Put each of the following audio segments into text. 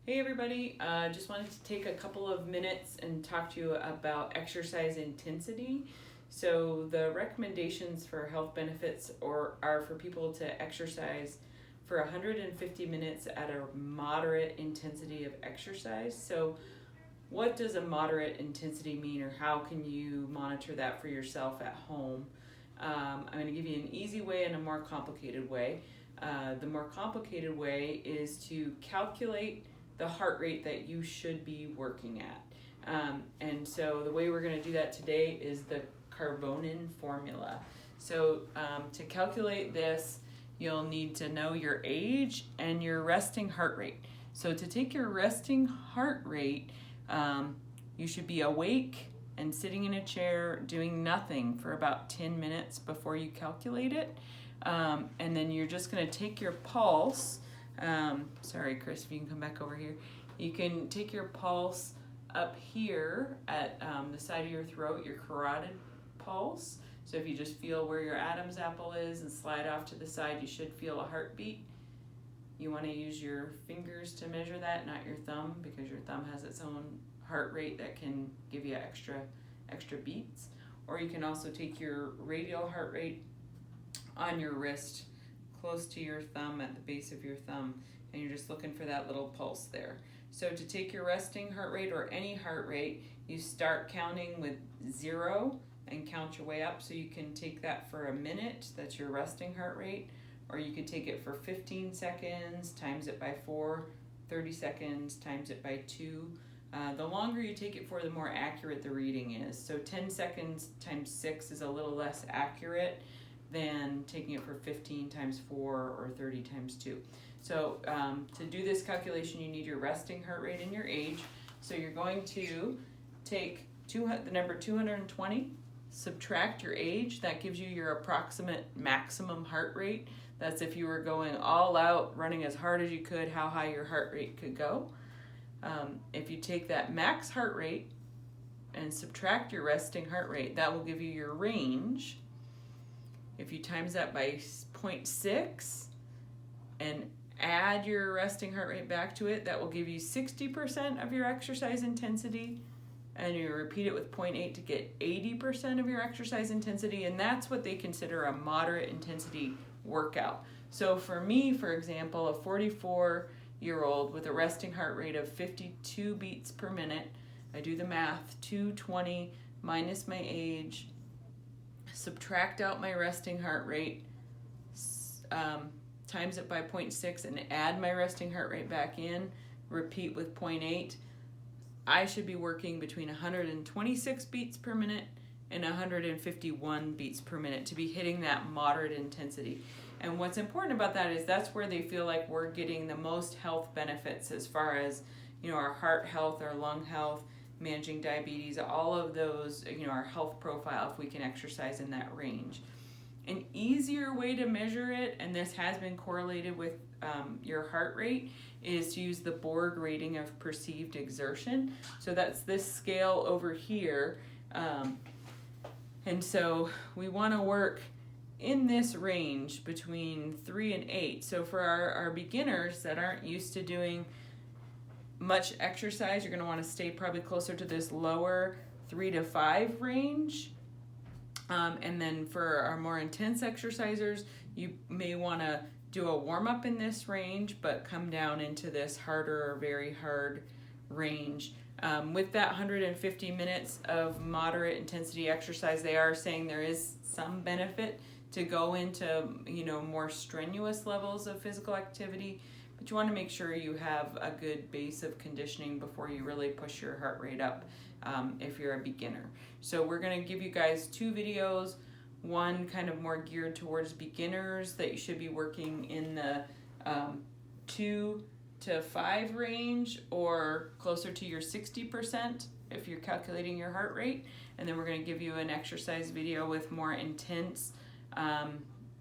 Hey everybody, just wanted to take a couple of minutes and talk to you about exercise intensity. So the recommendations for health benefits are for people to exercise for 150 minutes at a moderate intensity of exercise. So what does a moderate intensity mean, or how can you monitor that for yourself at home? I'm going to give you an easy way and a more complicated way. The more complicated way is to calculate the heart rate that you should be working at. And so the way we're going to do that today is the Carbonin formula. So to calculate this, you'll need to know your age and your resting heart rate. So to take your resting heart rate, you should be awake and sitting in a chair doing nothing for about 10 minutes before you calculate it. And then you're just going to take your pulse. Sorry, Chris, if you can come back over here. You can take your pulse up here at the side of your throat, your carotid pulse. So if you just feel where your Adam's apple is and slide off to the side, you should feel a heartbeat. You want to use your fingers to measure that, not your thumb, because your thumb has its own heart rate that can give you extra beats. Or you can also take your radial heart rate on your wrist, close to your thumb, at the base of your thumb, and you're just looking for that little pulse there. So to take your resting heart rate, or any heart rate, you start counting with 0 and count your way up. So you can take that for a minute, that's your resting heart rate, or you could take it for 15 seconds, times it by 4, 30 seconds, times it by 2. The longer you take it for, the more accurate the reading is. So 10 seconds times 6 is a little less accurate than taking it for 15 times 4 or 30 times 2. So to do this calculation, you need your resting heart rate and your age. So you're going to take the number 220, subtract your age. That gives you your approximate maximum heart rate. That's if you were going all out, running as hard as you could, how high your heart rate could go. If you take that max heart rate and subtract your resting heart rate, that will give you your range. If you times that by 0.6 and add your resting heart rate back to it, that will give you 60% of your exercise intensity. And you repeat it with 0.8 to get 80% of your exercise intensity. And that's what they consider a moderate intensity workout. So for me, for example, a 44-year-old with a resting heart rate of 52 beats per minute, I do the math, 220 minus my age, subtract out my resting heart rate, times it by 0.6 and add my resting heart rate back in, repeat with 0.8, I should be working between 126 beats per minute and 151 beats per minute to be hitting that moderate intensity. And what's important about that is that's where they feel like we're getting the most health benefits as far as, our heart health, our lung health, managing diabetes, all of those, our health profile if we can exercise in that range. An easier way to measure it, and this has been correlated with your heart rate, is to use the Borg rating of perceived exertion. So that's this scale over here. And so we want to work in this range between 3 and 8. So for our beginners that aren't used to doing much exercise, you're going to want to stay probably closer to this lower 3 to 5 range. And then for our more intense exercisers, you may want to do a warm-up in this range, but come down into this harder or very hard range. With that 150 minutes of moderate intensity exercise, they are saying there is some benefit to go into, more strenuous levels of physical activity, but you want to make sure you have a good base of conditioning before you really push your heart rate up if you're a beginner. So we're going to give you guys 2 videos, one kind of more geared towards beginners that you should be working in the 2 to 5 range or closer to your 60% if you're calculating your heart rate. And then we're going to give you an exercise video with more intense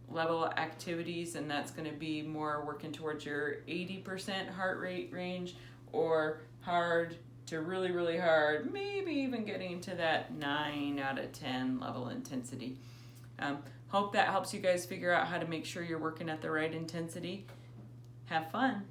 level activities, and that's going to be more working towards your 80% heart rate range or hard to really, really hard, maybe even getting to that 9 out of 10 level intensity. Hope that helps you guys figure out how to make sure you're working at the right intensity. Have fun.